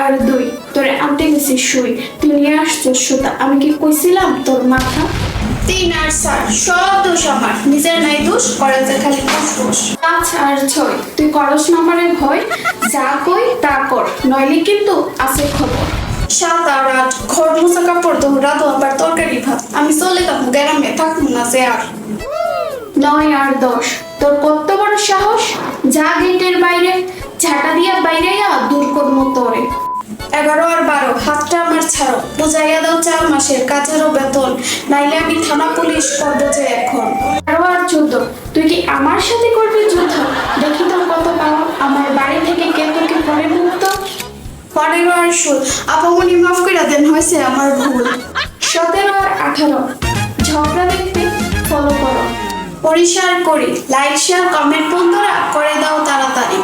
আর 2 তোরে আনতে গেছি শুই, তুই নিয়ে আসছিস সুতা। আমি কি কইছিলাম তোর মাথা? 3 আর 4 সব দোষ আমার, নিজের নাই দোষ, করে যে খালি দোষ। 5 আর 6 তুই করস না আমারে ভয়, যা কই তা কর, নইলে কিন্তু আছে খবর। 7 আর 8 ঘর মোছা কাপড় দৌড়া দো, আবার তরকারি ভাত। আমি চলে যাবো গ্রামে, থাকবো না যে আর। 9 আর 10 তোর কত বড় সাহস, যা গেটের বাইরে, ঝাঁটা দিয়া বাইরে দূর করবো তোরে। 11 আর 12 হাতটা আমার ছাড়ো, বুঝাইয়া দাও 4 মাসের কাজেরও বেতন, নাইলে আমি থানা পুলিশ করবো যে এখন। 13 আর 14 তুই কি আমার সাথে করবি যুদ্ধ, দেখি তোর কত পাওয়া, আমার বাড়ি থেকে কে তোকে পরে মুক্ত। 15 আর 16 আপামনি মাফ করে দেন, হয়েছে আমার ভুল। 17 আর 18 ঝগড়া দেখতে ফলো করো। পরিষ্কার করি, লাইক শেয়ার কমেন্ট বন্ধুরা করে দাও তাড়াতাড়ি।